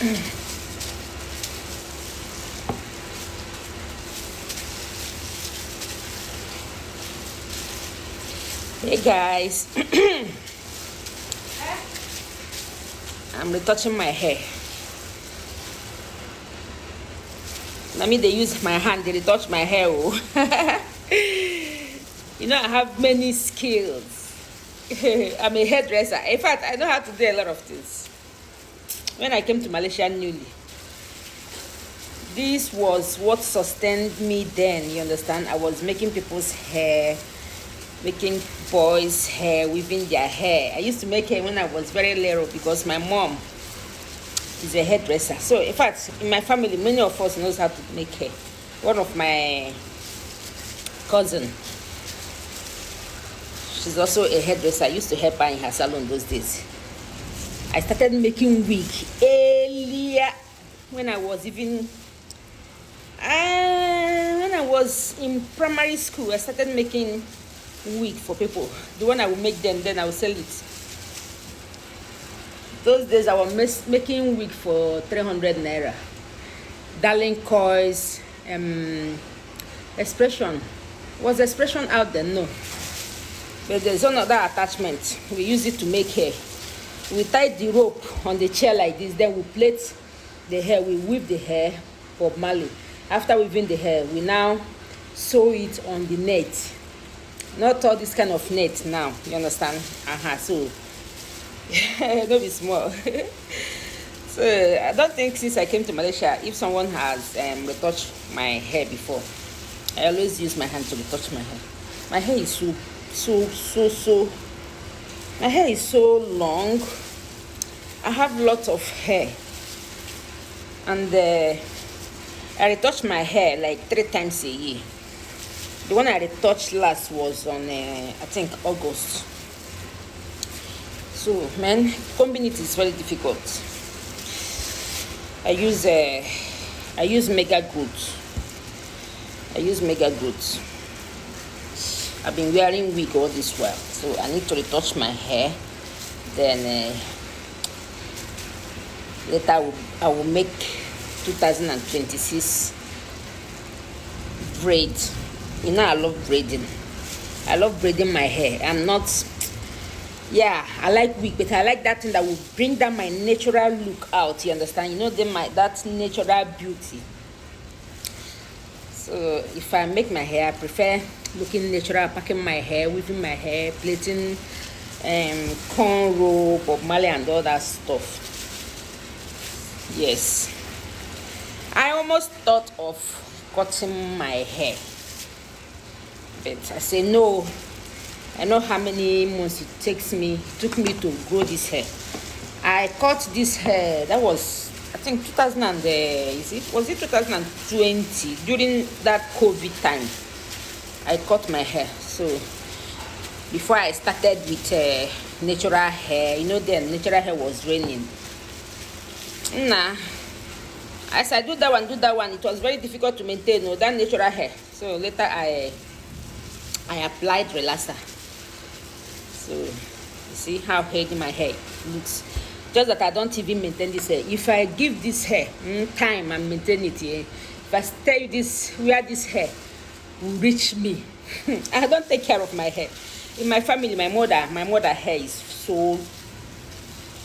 Hey guys, I'm retouching my hair. I mean, they use my hand, they retouch my hair. Oh. You know, I have many skills. I'm a hairdresser. In fact, I know how to do a lot of things. When I came to Malaysia newly, this was what sustained me then. You understand? I was making people's hair, making boys' hair, weaving their hair. I used to make hair when I was very little because my mom is a hairdresser. So in fact, in my family, many of us knows how to make hair. One of my cousin, she's also a hairdresser. I used to help her in her salon those days. I started making wig earlier when I was even when I was in primary school. I started making wig for people. The one I will make them, then I will sell it. Those days I was making wig for 300 naira. Darling coils, expression. Was expression out there? No. But there's another attachment. We use it to make hair. We tie the rope on the chair like this, then we plait the hair, we weave the hair for Mali. After weaving the hair, we now sew it on the net. Not all this kind of net now, you understand? So don't be small. So I don't think since I came to Malaysia, if someone has retouched my hair before, I always use my hand to retouch my hair. My hair is so my hair is so long. I have lots of hair, and I retouch my hair like 3 times a year. The one I retouched last was on I think August. So man, combing it is very difficult. I use Mega Growth. I've been wearing wig all this while, so I need to retouch my hair. Then later I will make 2026 braid. You know, I love braiding. I love braiding my hair. I like wig, but I like that thing that will bring down my natural look out. You understand? You know, that natural beauty. So if I make my hair, I prefer looking natural, packing my hair, weaving my hair, plaiting cornrow, Bob Marley, and all that stuff. Yes, I almost thought of cutting my hair, but I say no. I know how many months it took me to grow this hair. I cut this hair, that was I think 2020, during that COVID time. I cut my hair. So before I started with natural hair, you know, then natural hair was raining. As I do that one, it was very difficult to maintain that natural hair. So later I applied relaxer. So you see how heavy my hair looks. Just that I don't even maintain this hair. If I give this hair time and maintain it, if I tell you where this hair will reach me, I don't take care of my hair. In my family, my mother hair is so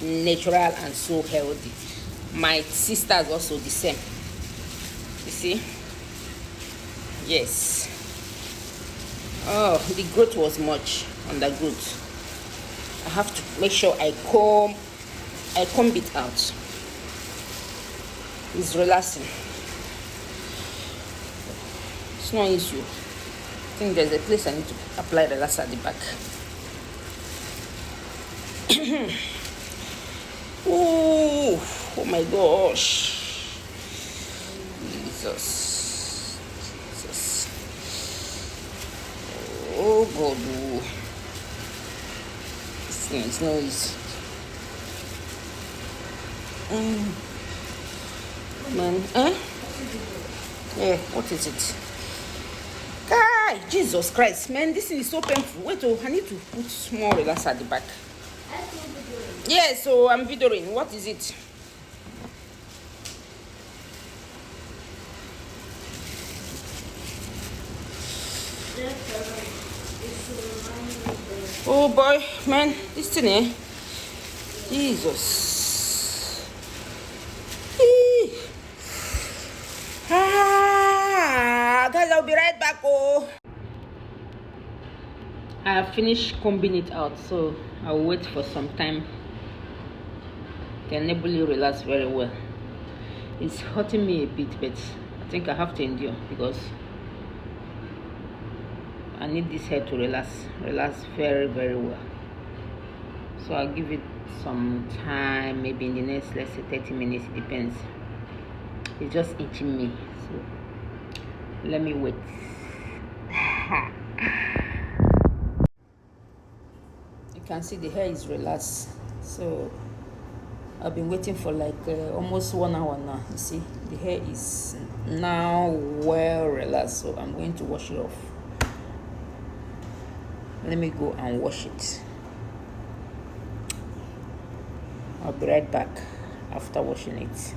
natural and so healthy. My sisters also the same. You see? Yes. Oh, the growth was much on the growth. I have to make sure I comb it out. It's relaxing. It's not easy. I think there's a place I need to apply relaxer at the back. Oh my gosh. Jesus. Oh God. This thing is not easy. Man, yeah, what is it? Guy, Jesus Christ, man, this is so painful. Wait, I need to put small relaxer at the back. Yeah, so I'm videoing. What is it? Oh boy, man, this thing, eh? Jesus. Guys, I'll be right back. Oh, I have finished combing it out, so I'll wait for some time. The enable relax very well. It's hurting me a bit, but I think I have to endure because I need this hair to relax very, very well. So I'll give it some time, maybe in the next, let's say 30 minutes, it depends. It's just itching me, so let me wait. You can see the hair is relaxed, so I've been waiting for like almost 1 hour now. You see the hair is now well relaxed, so I'm going to wash it off. Let me go and wash it. I'll be right back after washing it.